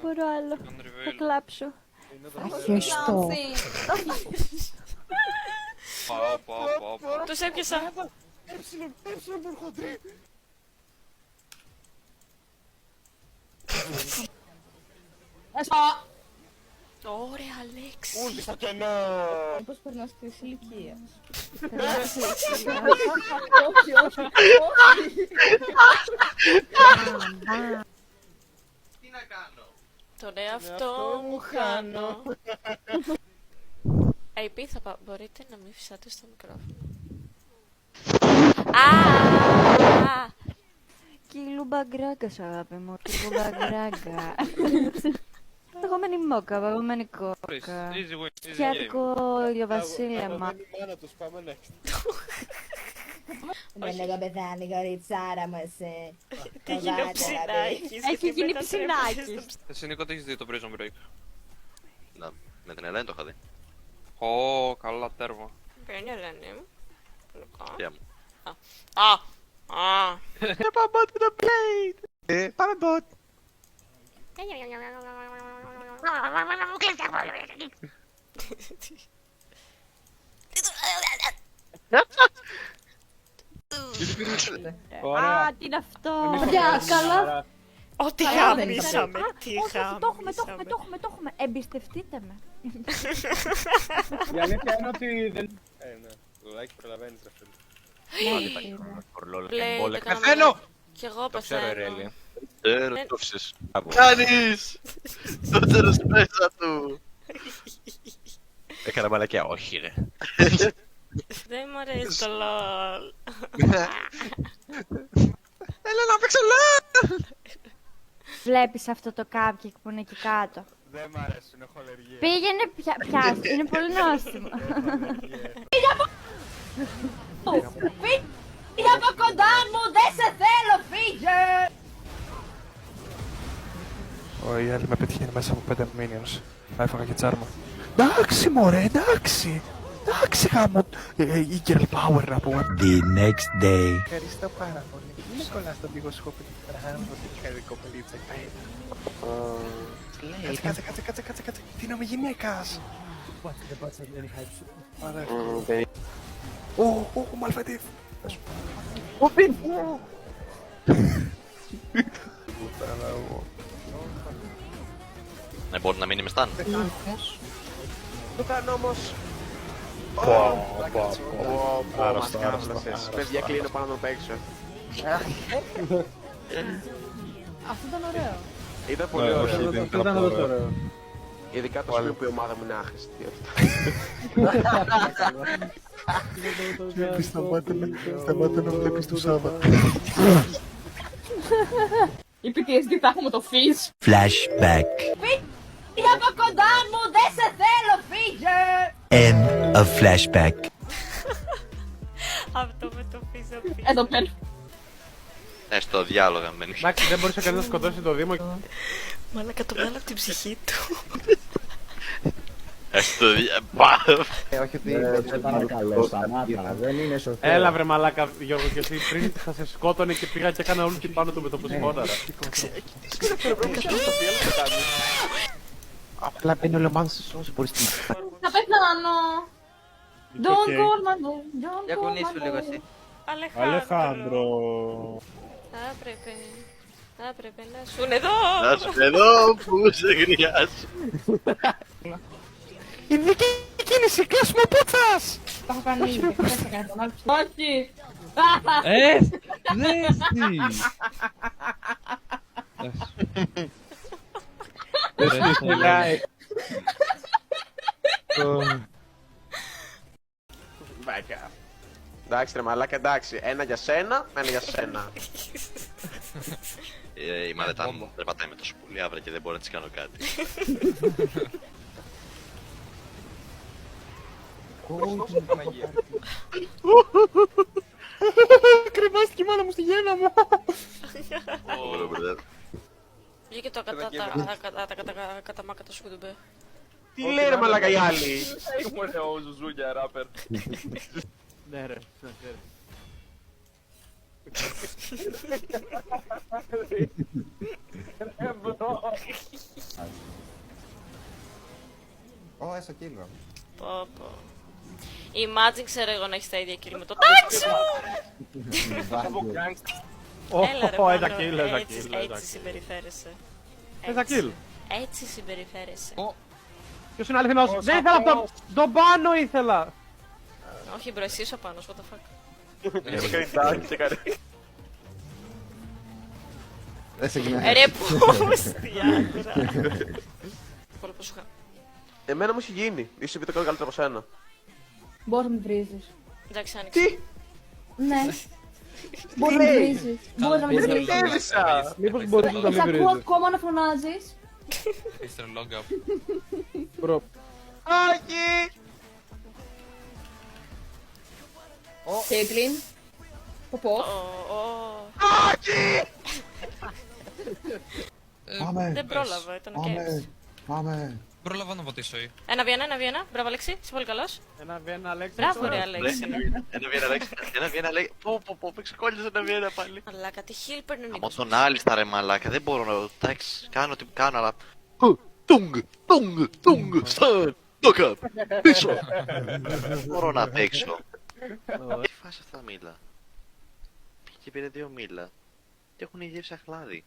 Δεν μπορώ άλλο. Θα κλάψω. Ευχαριστώ. Τους έπιασα. Ωραία, Αλέξη. Ούλη στο κενό. Πώς περνάς της ηλικίας. Τι να κάνω. Τον εαυτό μου χάνω. AP, μπορείτε να μην φυσάτε στο μικρόφωνο. Και η Λούμπα Γκράγκα σου, αγάπη μου. Η Λούμπα Γκράγκα. Παγωμένη μόκα, παγωμένη κόκα. Φτιάτικο ηλιοβασίλεμα. Δεν λέγω πεθάνει κοριτσάρα μου εσύ. Έγινε ψινάκης. Έχει γίνει ψινάκης. Εσύ Νίκο, τι έχεις δει το Prison Break? Να, με την Ελένη το είχα δει. Ω, καλά τέρμα. Ποια είναι η Ελένη μου? Γεια μου. Πάμε bot with the blade! Πάμε bot! Α, τι είναι αυτό! Για καλά. Ό,τι Καλά, γάμισαμε, τι Το έχουμε. γάμισαμε. Εμπιστευτείτε με. Η αλήθεια είναι ότι δεν... Ναι, το like προλαβαίνεις ρε φίλε. Πεθαίνω! Κι εγώ Το ξέρω, πεθαίνω. Ρέλη. Δεν το ψες. Κάνεις! Το τέλος μέσα του! Έκανα μαλακιά, όχι ρε. Δεν μ' αρέσει το LOL. Έλα να παίξω LOL! Βλέπεις αυτό το cupcake που είναι εκεί κάτω. Δεν μ' αρέσουν, έχω αλλεργία. Πήγαινε πιάσου, είναι πολύ νόστιμο. Φύγε από κοντά μου, δεν σε θέλω, φύγε! Η άλλη με πετυχαίνει μέσα από 5 minions. Έφαγα και τσάρμα. Εντάξει μωρέ, εντάξει. Εντάξει γάμο. Η girl power να πούμε. The next day. Ευχαριστώ πάρα πολύ. Μην κολλάς στον πηγό σκόπι. Πράγμα, τι κοπελίτσα. Κάτσε. Τι είναι με γυναίκας. Ω, Μαλφετίβ. Ω, πίνω. Ναι, μπορεί να μείνει με στάν. Το κάνω όμως. Άρρωστο. Παιδιά κλείνω πάνω να το παίξω. Αυτό ήταν ωραίο. Ήταν πολύ ωραίο. Ειδικά το σημείο που η ομάδα μου είναι άχρηστη. Σταμάτα να βλέπεις το Σάββατο. Η PTSD θα έχουμε το φύς. Flashback. Φύγε από κοντά μου, δεν σε θέλω, φύγε! End of flashback. Αυτό με το πίσω πίσω. Εδώ πέρα. Στο διάλογο μένει. Εντάξει, δεν μπορούσε κανείς να σκοτώσει το Δήμο. Μαλάκα το βγάλω από την ψυχή του. Στο διάλογο. Όχι ότι δεν παρακαλώ, σταμάτα, δεν είναι σωστό. Έλα βρε μαλάκα Γιώργο και εσύ πριν θα σε σκότωνε και πήγα και έκανα όλους και πάνω του με το που σκόταρα. Απλά μπαίνει ο Λεμάνς στους όσο μπορείς την... Θα πεθάνω. Don't call my name, don't Για call κουνήσου my λίγο name. εσύ. Αλεχάνδρο. Θα έπρεπε να σου είναι εδώ. Να σου εδώ που σε χρειάζω. Η δική κίνηση, κλάσουμε πούτσας! Τα έχω κάνει ήδη. Δεν θα κάνω τον άλλο. Όχι. Εντάξει ρε μαλάκα, εντάξει. Ένα για σένα, ένα για σένα. Η μαλετά μου δεν πατάει με το σπουλί αύριο και δεν μπορώ να της κάνω κάτι. Κρεμάστηκε η μάνα μου στη γέννα μου! Βγήκε το καταμάκατο σκουντουμπέ. Τι λέει ρε μαλάκα οι άλλοι. Έχουμε ο Ζουζούγια ράπερ. Ναι ρε. Ω, έστω κύλο. Πω πω. Imagine ξέρω εγώ να έχεις τα ίδια kill με το τάτσι σου! Έλα ρε Μάνο, έτσι συμπεριφέρεσαι. Ένα kill. Έτσι συμπεριφέρεσαι. Ποιος είναι αληθινός? Δεν ήθελα αυτό! Τον πάνω ήθελα! Όχι μπρο, εσύ είσαι ο Πάνος, what the fuck. Δεν σε κοινάει. Ρε πούστη άκουρα. Πολύ προσοχά. Εμένα μου έχει γίνει. Είσαι πει το καλύτερο από σένα. Μπορείς να με βρίζεις. Εντάξει, άνοιξε. Τι! Ναι. Μπορείς να με βρίζεις. Μπορείς να με βρίζεις. Τέλεισα! Μήπως μπορείς να Σε με ακούω βρίζεις? ακόμα να φωνάζεις. Μπρο. Άκη! Κέιτλιν. Ποπό. Άκη! Πάμε. Δεν πρόλαβα, ήταν ο Πάμε. Κέμς. Πάμε. Πρόλαβα να ποτίσω. 1v1. Μπράβο Αλέξη, είσαι πολύ καλός. Ένα βένα, Αλέξη. Μπράβο ρε Αλέξη. Ένα βγαίνει, Αλέξη. Πω, με ξεκόλλησε ένα βγαίνει πάλι. Αλλά κάτι χιλ παίρνει ο Από Νίκος. τον Άλιστα ρε μαλάκα, δεν μπορώ να... Εντάξει, κάνω ό,τι κάνω, αλλά... Τούγκ, στάν, δόκα, πίσω. Δεν μπορώ να αντέξω. Τι φάση αυτά μήλα. Πήγε και πήρε 2 μήλα. Και έχουν γεύσει αχλάδι.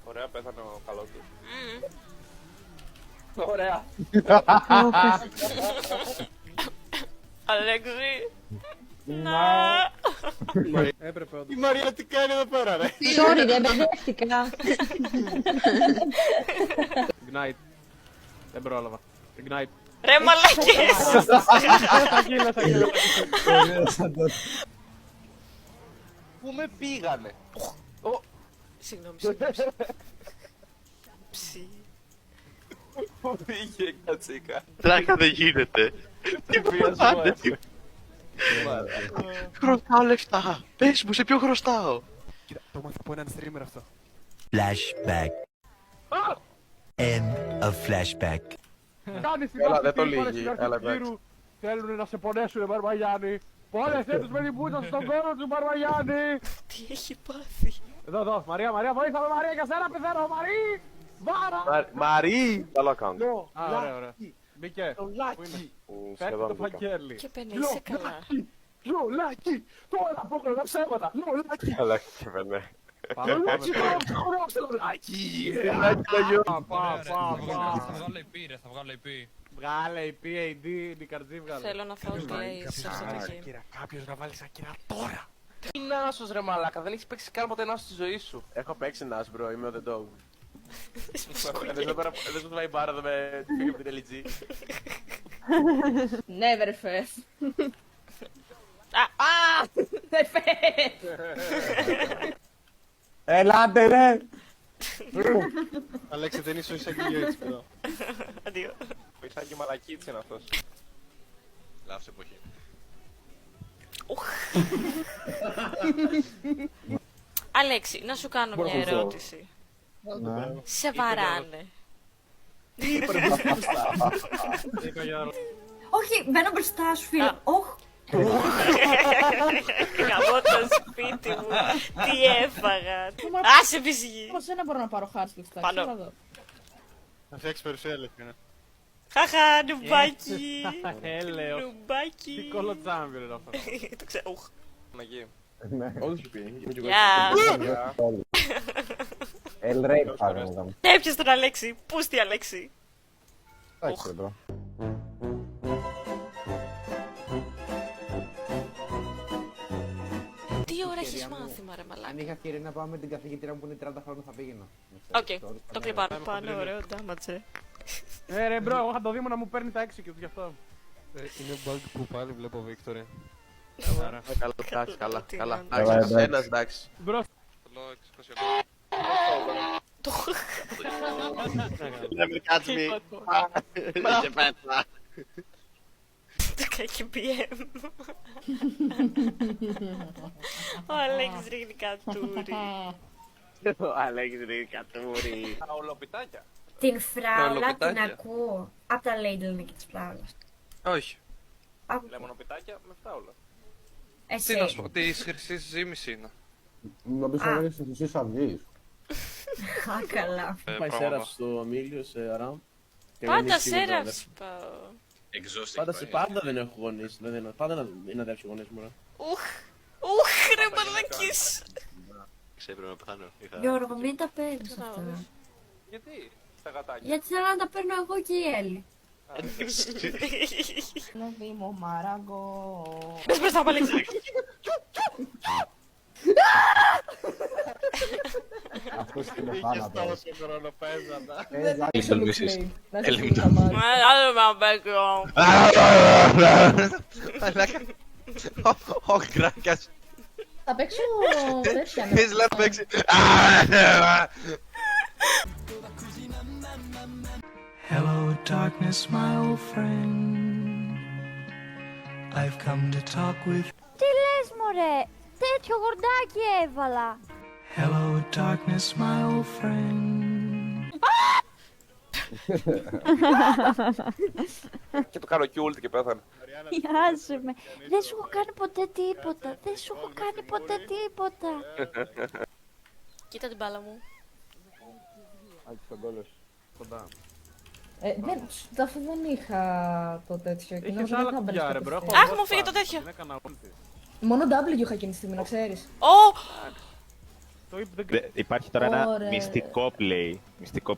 Ωραία, πέθανε ο καλός του. Ωραία. Αλέξη. Να. Έπρεπε όντως. Η Μαρία τι κάνει εδώ πέρα, ρε. Sorry, δεν μπερδεύτηκα. Ignite. Δεν πρόλαβα. Ignite. Ρε μαλακές. Στα κύλα. Πού με πήγανε. Συγγνώμη. Ψι. Πού πήγε η κατσίκα. Τράκα δεν γίνεται. Τι πάνε. Χρωστάω λεφτά. Πες μου, σε ποιο χρωστάω. Κοίτα, το μάθα από έναν streamer αυτό. Flashback. End of flashback. Κάνεις την Έλα, δεν το πόρες λύγει. του Έλα, αρχιτήρου. Θέλουν να σε πονέσουνε, Μπαρμπαγιάννη. Πόνεσέ τους με την πούτσα στον κόρο του, Μπαρμπαγιάννη. Τι έχει πάθει. Εδώ, Μαρία, βοήθαμε, Μαρία, για σένα πεθαίνω, Μαρή! Βάρα! Μαρή! Καλό κάνω. Α, ωραία. Μπήκε. Το λάκι. Φέρτε το φαγγέλι. Και πένε, είσαι καλά. Λολάκι! Τώρα απόκρινα ψέματα! Λολάκι! Καλά και πένε. Λολάκι! Λολάκι! Θα βγάλω IP. Βγάλε η PAD, Νικαρτζή βγάλε. Θέλω να φάω glaze σε αυτό το game. Κάποιος να βάλει σαν κύρα τώρα. Τι νάσος ρε μαλάκα, δεν έχεις παίξει καν ποτέ νάσος στη ζωή σου. Έχω παίξει νάσος μπρο, είμαι ο The Dog. Δεν σου πάει μπάρα εδώ με φύγει από την LG. Never fest. Δεν φest. Ελάτε ρε! Αλέξη δεν είσαι ο Ισαγγελίο έτσι εδώ. Αντίο. Ο Ισάγγι μαλακίτσι είναι αυτός. Λάθος εποχή. Αλέξη, να σου κάνω μια ερώτηση. Σε βαράνε. Όχι, μπαίνω μπροστά σου, φίλε. Όχ. Καμώ το σπίτι μου. Τι έφαγα. Άσε πισγή. Πώς δεν μπορώ να πάρω χάρτη λεφτά. Πάνω. Θα φτιάξει περισσία αλήθεια. Χαχα, νουμπάκι. Έλεος. Τι Νουμπάκι. κολοτσάμπι είναι αυτό. Το ξέρω. Ουχ. Παναγία. Όντως σου πει. Γεια. Ελρέι πάμε εδώ. Έπιασε τον Αλέξη. Πούστη Αλέξη. Εντάξει εδώ. Τι ώρα έχεις μάθημα ρε Αν μαλάκα. είχα ευκαιρία να πάμε με την καθηγήτρια μου που είναι 30 χρόνια θα πήγαινα. Οκ, το κλειπάρω. Πάνε ωραίο damage ρε. Ρε μπρο, εγώ θα το δει μου να μου παίρνει τα execute γι' αυτό. Είναι bug που πάλι βλέπω Βίκτορη. Καλά, εντάξει, καλά. Καλά, εντάξει. Ένας εντάξει. Μπρο, Never catch me. Σε πέτρα. Το κάνει και PM. Ο Αλέξης ρίχνει κατούρι. Ο Αλέξης είναι κατούρι. Τα ολοπιτάκια. Την φράουλα την Ρολοπιτάκια. ακούω. Απ' τα Lady Link της φράουλας. Όχι. Λεμονοπιτάκια με φράουλα. Εσύ. Τι να σου πω, της χρυσής ζήμης είναι. Νομίζω ότι είναι στη Χρυσή Αυγή. Α, καλά. Πάει Σέραφ στο Αμίλιο, σε Αραμ. Πάντα Σέραφς πάω. Πάντα σε πάντα δεν έχω γονείς. Πάντα είναι αδέρφοι γονείς μου. Ουχ, ρε μαλακής. Ξέπρεπε να πεθάνω. Γιώργο, μην τα παίρνεις αυτά. Γιατί, στα γατάκια. Γιατί θέλω να τα παίρνω εγώ και η Έλλη. Πες μπροστά πάλι. Αυτός είναι ο θάνατος. χρόνο παίζανα. Άλλο να παίξω. Μαλάκα. Ο κράκας. Θα παίξω τέτοια, ναι. Θες να παίξει. Hello, darkness, my old friend. I've come to talk with. Τι λες μωρέ, τέτοιο γορντάκι έβαλα. Hello, darkness, my old friend. Και το κάνω και ult και πέθανε. Άσε με. Δεν σου έχω κάνει ποτέ τίποτα. Δεν σου έχω κάνει ποτέ τίποτα. Κοίτα την μπάλα μου. Αφού δεν είχα το τέτοιο και νόμιζα δεν θα μπαίνεις κατευθείαν. Αχ, μου φύγε το τέτοιο. Μόνο W είχα εκείνη τη στιγμή, να ξέρεις. Ω, Υπάρχει τώρα ένα Ωραία. μυστικό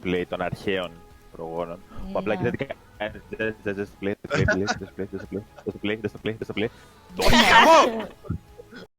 play των αρχαίων προγόνων. Που απλά Ναι. κοιτάτε κάνει. Δεν στο play.